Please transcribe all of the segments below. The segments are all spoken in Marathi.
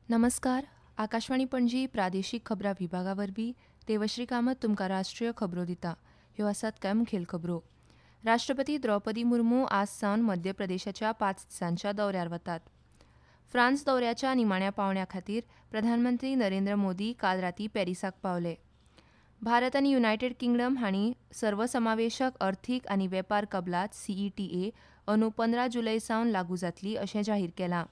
नमस्कार. आकाशवाणी पणजी प्रादेशीक खबरां विभागा वरवीं देवश्री कामत तुमकां राष्ट्रीय खबरो दिता. ह्यो आसात कांय मुखेल खबरो. राष्ट्रपती द्रौपदी मुर्मू आज सावन मध्य प्रदेशाच्या 5 दिसांच्या दौऱ्यार वतात. फ्रांस दौऱ्याच्या निमाण्या पावंड्या खातीर प्रधानमंत्री नरेंद्र मोदी काल रातीं पॅरिसाक पावले. भारत आनी युनायटेड किंगडम हांणी सर्वसमावेशक अर्थीक आनी वेपार कबलात CETA अंदू 15 जुलय सावन लागू जातली अशें जाहीर केलां.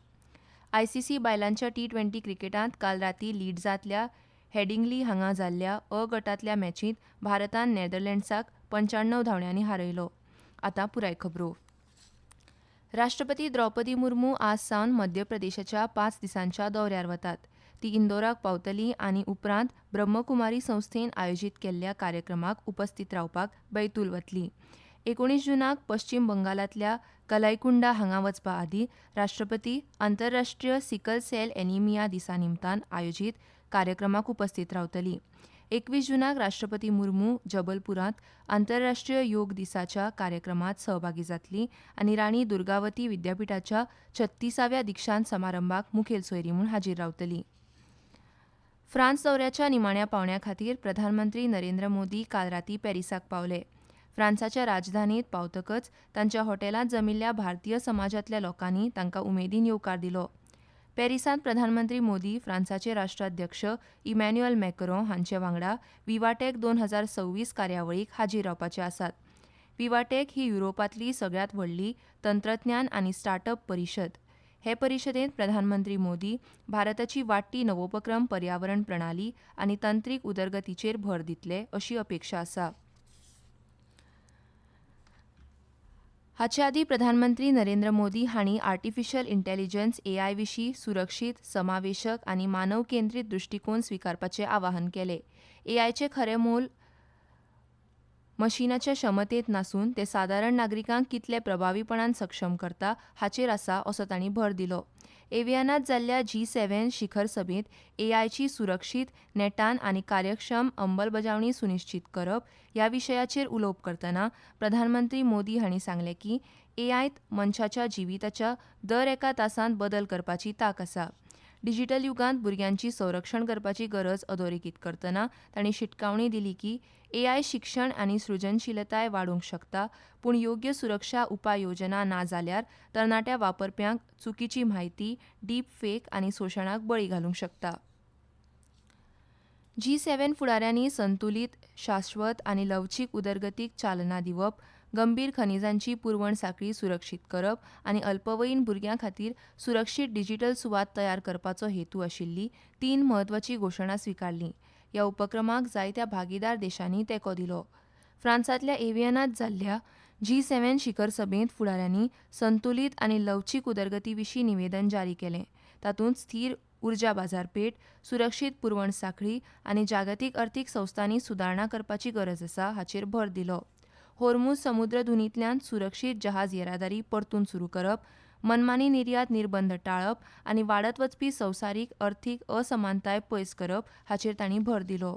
ICC बायलांच्या T20 क्रिकेटांत काल रातीं लिड्सांतल्या हेडिंग्ली हांगा जाल्ल्या अ गटांतल्या मॅचींत भारतान नेदरलँड्साक 95 धांवड्यांनी हारयलो. आतां पुराय खबरो. राष्ट्रपती द्रौपदी मुर्मू आज सावन मध्य प्रदेशाच्या 5 दिसांच्या दौऱ्यार वतात. ती इंदोराक पावतली आनी उपरांत ब्रह्मकुमारी संस्थेन आयोजीत केल्ल्या कार्यक्रमाक उपस्थित रावपाक बैतूल वतली. 19 जूनाक पश्चीम बंगालांतल्या कलायकुंडा हांगा वचपा आदीं राष्ट्रपती आंतरराष्ट्रीय सिकल सेल एनिमिया दिसा निमतान आयोजीत कार्यक्रमाक उपस्थित रावतली. 21 जूनाक राष्ट्रपती मुर्मू जबलपुरांत आंतरराष्ट्रीय योग दिसाच्या कार्यक्रमात सहभागी जातली आनी राणी दुर्गावती विद्यापीठाच्या 36व्या दिक्षांत समारंभाक मुखेल सोयरी म्हूण हाजीर रावतली. फ्रांस दौऱ्याच्या निमाण्या पावंड्या खातीर प्रधानमंत्री नरेंद्र मोदी काल रातीं पॅरिसाक पावले. फ्रांसाच्या राजधानीत पावतकच तांच्या हॉटेलांत जमिल्ल्या भारतीय समाजांतल्या लोकांनी तांकां उमेदीन येवकार दिलो. पॅरिसांत प्रधानमंत्री मोदी फ्रांसाचे राष्ट्राध्यक्ष इमॅन्युएल मॅक्रोन हांचे वांगडा विवाटेक 2026 कार्यावळीक हाजीर रावपाचे आसात. विवाटेक ही युरोपांतली सगळ्यांत व्हडली तंत्रज्ञान आनी स्टार्टअप परिशद. हे परिशदेंत प्रधानमंत्री मोदी भारताची वाडटी नवोपक्रम पर्यावरण प्रणाली आनी तंत्रीक उदरगतीचेर भर दितले अशी अपेक्षा आसा. हाचे आदीं प्रधानमंत्री नरेंद्र मोदी हांणी आर्टिफिशियल इंटेलिजन्स AI विशीं सुरक्षीत, समावेशक आनी मानव केंद्रीत दृश्टिकोन स्विकारपाचें आवाहन केलें. AIचें खरें मोल मशिनाच्या क्षमतेंत नासून ते सादारण नागरिकांक कितले प्रभावीपणान सक्षम करता हाचेर आसा असो तांणी भर दिलो. एव्हियनात जाल्ल्या G7 शिखर सभेत AIची सुरक्षीत, नेटान आनी कार्यक्षम अंमलबजावणी सुनिश्चित करप ह्या विशयाचेर उलोवप करतना प्रधानमंत्री मोदी हांणी सांगलें की AIत मनशाच्या जिविताच्या दर एका तासांत बदल करपाची तांक आसा. डिजिटल युगांत भुरग्यांची संरक्षण करपाची गरज अधोरेखीत करतना तांणी शिटकावणी दिली की AI शिक्षण आनी सृजनशीलताय वाडोवंक शकता, पूण योग्य सुरक्षा उपाय योजना ना जाल्यार तरणाट्या वापरप्यांक चुकीची म्हायती, डीप फेक आनी शोशणाक बळी घालूंक शकता. G7 फुडाऱ्यांनी संतुलीत, शाश्वत आनी लवचीक उदरगतीक चालना दिवप, गंभीर खनिजांची पुरवण साखळी सुरक्षीत करप आनी अल्पवयीन भुरग्यां खातीर सुरक्षीत डिजिटल सुवात तयार करपाचो हेतू आशिल्ली 3 म्हत्वाची घोशणा स्विकारली. ह्या उपक्रमाक जायत्या भागीदार देशांनी तेंको दिलो. फ्रांसांतल्या एव्हियनात जाल्ल्या G7 शिखर सभेंत फुडाऱ्यांनी संतुलीत आनी लवचीक उदरगती विशीं निवेदन जारी केलें. तातूंत स्थिर उर्जा बाजारपेठ, सुरक्षीत पुरवण साखळी आनी जागतीक अर्थीक संस्थांनी सुदारणा करपाची गरज आसा हाचेर भर दिलो. होर्मुझ समुद्रधुनींतल्यान सुरक्षीत जहाज येरादारी परतून सुरू करप, मनमानी निर्यात निर्बंध टाळप आनी वाडत वचपी संवसारीक अर्थीक असमानताय पयस करप हाचेर तांणी भर दिलो.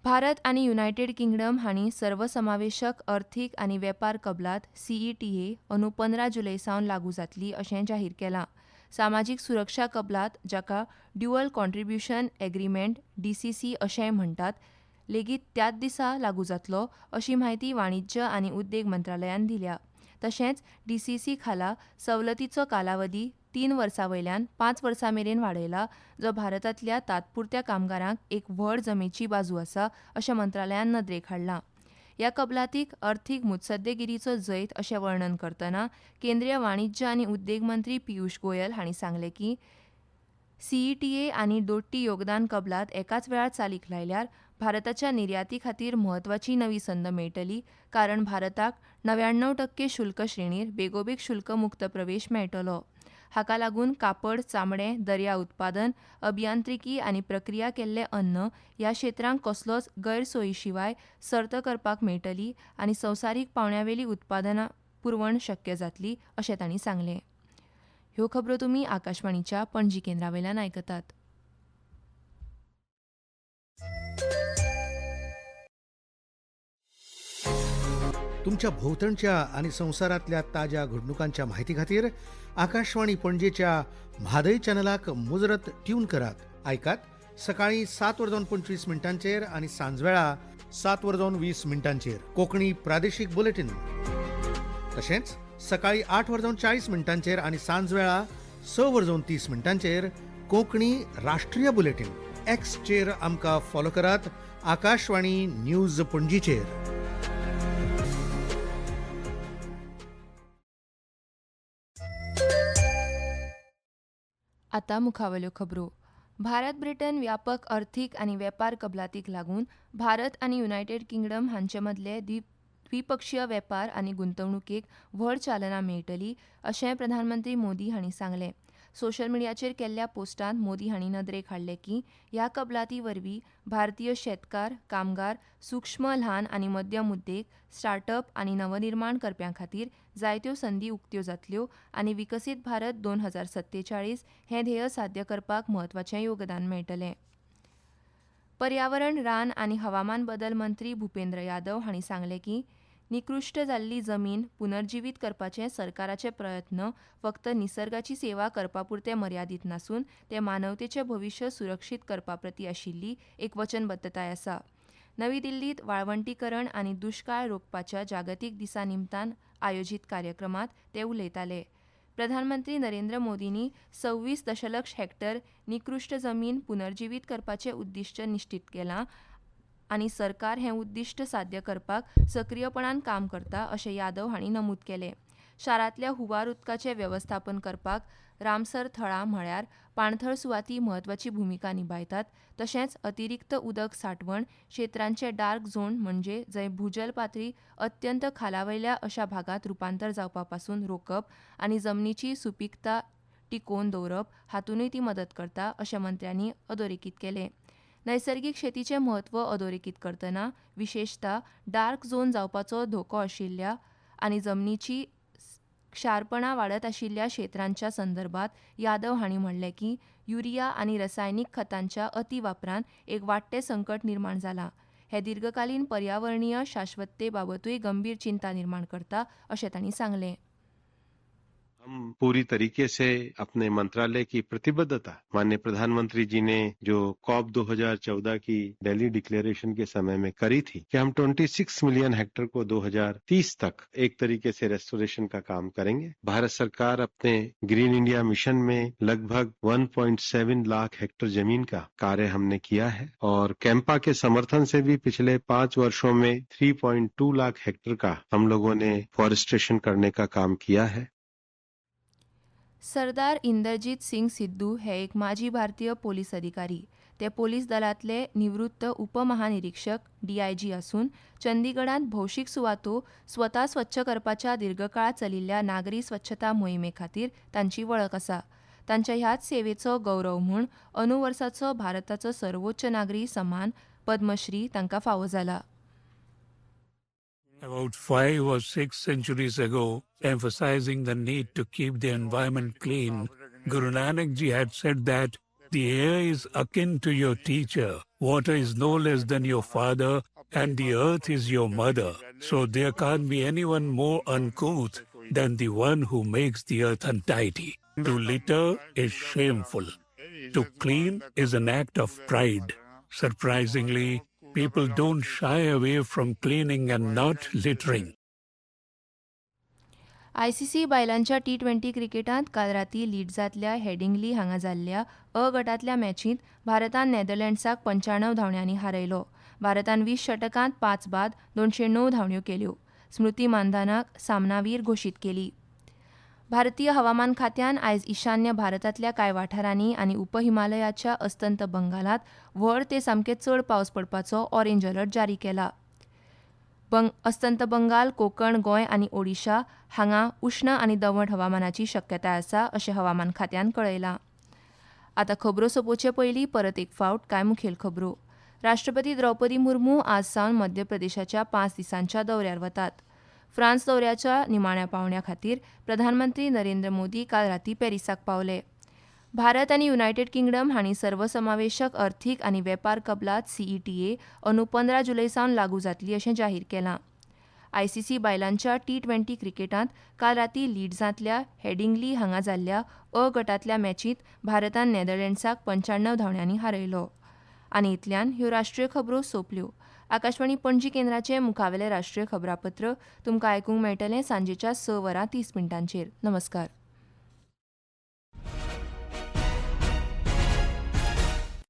भारत आनी युनायटेड किंगडम हांणी सर्वसमावेशक अर्थीक आनी वेपार कबलात CETA अंदू 15 जुलय सावन लागू जातली अशें जाहीर केलां. सामाजीक सुरक्षा कबलात, जाका ड्युअल कॉन्ट्रिब्युशन एग्रीमेंट DCC अशेंय म्हणटात, लेगीत त्याच दिसा लागू जातलो अशी म्हायती वाणिज्य आनी उद्देग मंत्रालयान दिल्या. तशेंच DCC खाला सवलतीचो कालावधी 3 वर्सां वयल्यान 5 वर्सां मेरेन वाडयला, जो भारतांतल्या तात्पुरत्या कामगारांक एक व्हड जमेची बाजू आसा अशें मंत्रालयान नदरेक हाडलां. ह्या कबलातीक अर्थीक मुत्सद्देगिरीचो जैत अशें वर्णन करतना केंद्रीय वाणिज्य आनी उद्देग मंत्री पियुष गोयल हांणी सांगलें की CETA आनी दोट्टी योगदान कबलात एकाच वेळार चालीक लायल्यार भारताच्या निर्याती खातीर म्हत्वाची नवी संद मेळटली, कारण भारताक 99% शुल्क श्रेणीर बेगोबेग शुल्क मुक्त प्रवेश मेळटलो. हाका लागून कापड, चामडें, दर्या उत्पादन, अभियांत्रिकी आनी प्रक्रिया केल्लें अन्न ह्या क्षेत्रांक कसलोच गैरसोयी शिवाय सर्त करपाक मेळटली आनी संवसारीक पावंड्यावेली उत्पादनां पुरवण शक्य जातली अशें तांणी सांगलें. ह्यो खबरो तुमी आकाशवाणीच्या पणजी केंद्रावयल्यान आयकतात. तुमच्या भोवतणच्या आणि संवसारांतल्या ताज्या घडणुकांच्या म्हायती खातीर आकाशवाणी पणजेच्या म्हादय चॅनलाक मुजरत ट्यून करात. आयकात सकाळी 7:25 आणि सांजवेळा 7:20 कोंकणी प्रादेशीक बुलेटिन. तशेंच सकाळी 8:40 आणि सांजवेळा 6:30 कोंकणी राष्ट्रीय बुलेटिन. एक्सचेर आमकां फॉलो करात. आकाशवाणी न्यूज पणजीचेर. आता मुखावल्यो खबरो. भारत ब्रिटन व्यापक अर्थीक आनी वेपार कबलातीक लागून भारत आनी युनायटेड किंगडम हांचे मदले द्विपक्षीय वेपार आनी गुंतवणुकेक व्हड चालना मेळटली अशें प्रधानमंत्री मोदी हांणी सांगलें. सोशल मिडियाचेर केल्ल्या पोस्टांत मोदी हांणी नदरेक हाडलें की ह्या कबलाती वरवीं भारतीय शेतकार, कामगार, सूक्ष्म ल्हान आनी मध्यम उद्देग, स्टार्टअप आनी नवनिर्माण करप्यां खातीर जायत्यो संदी उक्त्यो जातल्यो आनी विकसीत भारत 2047 हें ध्येय साध्य करपाक म्हत्वाचें योगदान मेळटलें. पर्यावरण, रान आनी हवामान बदल मंत्री भुपेंद्र यादव हांणी सांगलें की निकृश्ट जाल्ली जमीन पुनर्जिवीत करपाचे सरकाराचे प्रयत्न फक्त निसर्गाची सेवा करपा पुरते मर्यादीत नासून ते मानवतेचें भविश्य सुरक्षीत करपा प्रती आशिल्ली एक वचनबद्धताय आसा. नवी दिल्लीत वाळवंटीकरण आनी दुश्काळ रोखपाच्या जागतीक दिसा निमतान आयोजीत कार्यक्रमात ते उलयताले. प्रधानमंत्री नरेंद्र मोदींनी 26 दशलक्ष हेक्टर निकृश्ट जमीन पुनर्जिवीत करपाचें उद्दिश्ट निश्चित केलां आनी सरकार हें उद्दिश्ट साध्य करपाक सक्रीयपणान काम करता अशें यादव हांणी नमूद केलें. शारांतल्या हुंवार उदकाचें वेवस्थापन करपाक रामसर थळां म्हळ्यार पाणथळ सुवाती म्हत्वाची भुमिका निभायतात. तशेंच अतिरिक्त उदक सांठवण क्षेत्रांचे डार्क झोन म्हणजे जंय भूजल पातळी अत्यंत खालावयल्या अशा भागांत रुपांतर जावपा पासून रोखप आनी जमनीची सुपीकता टिकोवन दवरप हातूंतय ती मदत करता अशें मंत्र्यांनी अधोरेखीत केलें. नैसर्गीक शेतीचें म्हत्व अधोरेखीत करतना विशेषता डार्क झोन जावपाचो धोको आशिल्ल्या आनी जमनीची क्षारपणां वाडत आशिल्ल्या क्षेत्रांच्या संदर्भात यादव हांणी म्हणलें की युरिया आनी रसायनीक खतांच्या अतिवापरान एक वाडटें संकट निर्माण जालां. हे दीर्घकालीन पर्यावरणीय शाश्वतते बाबतूय गंभीर चिंता निर्माण करता अशें तांणी सांगलें. हम पूरी तरीके से अपने मंत्रालय की प्रतिबद्धता माननीय प्रधानमंत्री जी ने जो कॉप 2014 की दिल्ली डिक्लेरेशन के समय में करी थी कि हम 26 मिलियन हेक्टेयर को 2030 तक एक तरीके से रेस्टोरेशन का काम करेंगे. भारत सरकार अपने ग्रीन इंडिया मिशन में लगभग 1.7 लाख हेक्टेयर जमीन का कार्य हमने किया है और कैंपा के समर्थन से भी पिछले 5 वर्षों में 3.2 लाख हेक्टेयर का हम लोगों ने फॉरेस्टेशन करने का काम किया है. सरदार इंदरजीत सिंग सिद्धू हे एक माजी भारतीय पोलीस अधिकारी. ते पोलीस दलांतले निवृत्त उपमहानिरीक्षक DIG आसून चंदीगडांत भौशीक सुवातो स्वता स्वच्छ करपाच्या दीर्घकाळ चलिल्ल्या नागरी स्वच्छता मोहिमे खातीर तांची वळख आसा. तांच्या ह्याच सेवेचो गौरव म्हूण अंदू वर्साचो भारताचो सर्वोच्च नागरी सन्मान पद्मश्री तांकां फावो जाला. About 5 or 6 centuries ago, emphasizing the need to keep the environment clean, Guru Nanak Ji had said that the air is akin to your teacher, water is no less than your father, and the earth is your mother. So there can't be anyone more uncouth than the one who makes the earth untidy. To litter is shameful. To clean is an act of pride. Surprisingly, people don't shy away from cleaning and not littering. ICC बायलांच्या T20 क्रिकेटांत काल रातीं लिड्सांतल्या हेडिंग्ली हांगा जाल्ल्या अ गटांतल्या मॅचींत भारतान नेदरलँड्साक 95 धांवड्यांनी हारयलो. भारतान 20 षटकांत 5 बाद 209 धांवड्यो केल्यो. स्मृती मानधनाक सामनावीर घोशीत केली. भारतीय हवामान खात्यान आयज ईशान्य भारतांतल्या कांय वाठारांनी आनी उपहिमालयाच्या अस्तंत बंगालांत व्हड ते सामके चड पावस पडपाचो ऑरेंज अलर्ट जारी केला. अस्तंत बंगाल, कोकण, गोंय आनी ओडिशा हांगा उश्ण आनी दमट हवामानाची शक्यताय आसा अशें हवामान खात्यान कळयलां. आतां खबरो सोंपोवचे पयलीं परत एक फावट कांय मुखेल खबरो. राष्ट्रपती द्रौपदी मुर्मू आज सावन मध्य प्रदेशाच्या 5 दिसांच्या दौऱ्यार वतात. फ्रांस दौऱ्याच्या निमाण्या पावंड्या खातीर प्रधानमंत्री नरेंद्र मोदी काल रातीं पॅरिसाक पावले. भारत आनी युनायटेड किंगडम हांणी सर्वसमावेशक अर्थीक आनी वेपार कबलात CETA अंदू 15 जुलय सावन लागू जातली अशें जाहीर केलां. आयसीसी बायलांच्या T20 क्रिकेटांत काल रातीं लिड्सांतल्या हेडिंग्ली हांगा जाल्ल्या अ गटांतल्या मॅचींत भारतान नेदरलँड्साक 95 धांवड्यांनी हारयलो. आनी इतल्यान ह्यो राष्ट्रीय खबरो सोंपल्यो. आकाशवाणी पणजी केंद्राचें मुखावेलें राष्ट्रीय खबरापत्र तुमकां आयकूंक मेळटलें सांजेच्या 6:30 नमस्कार.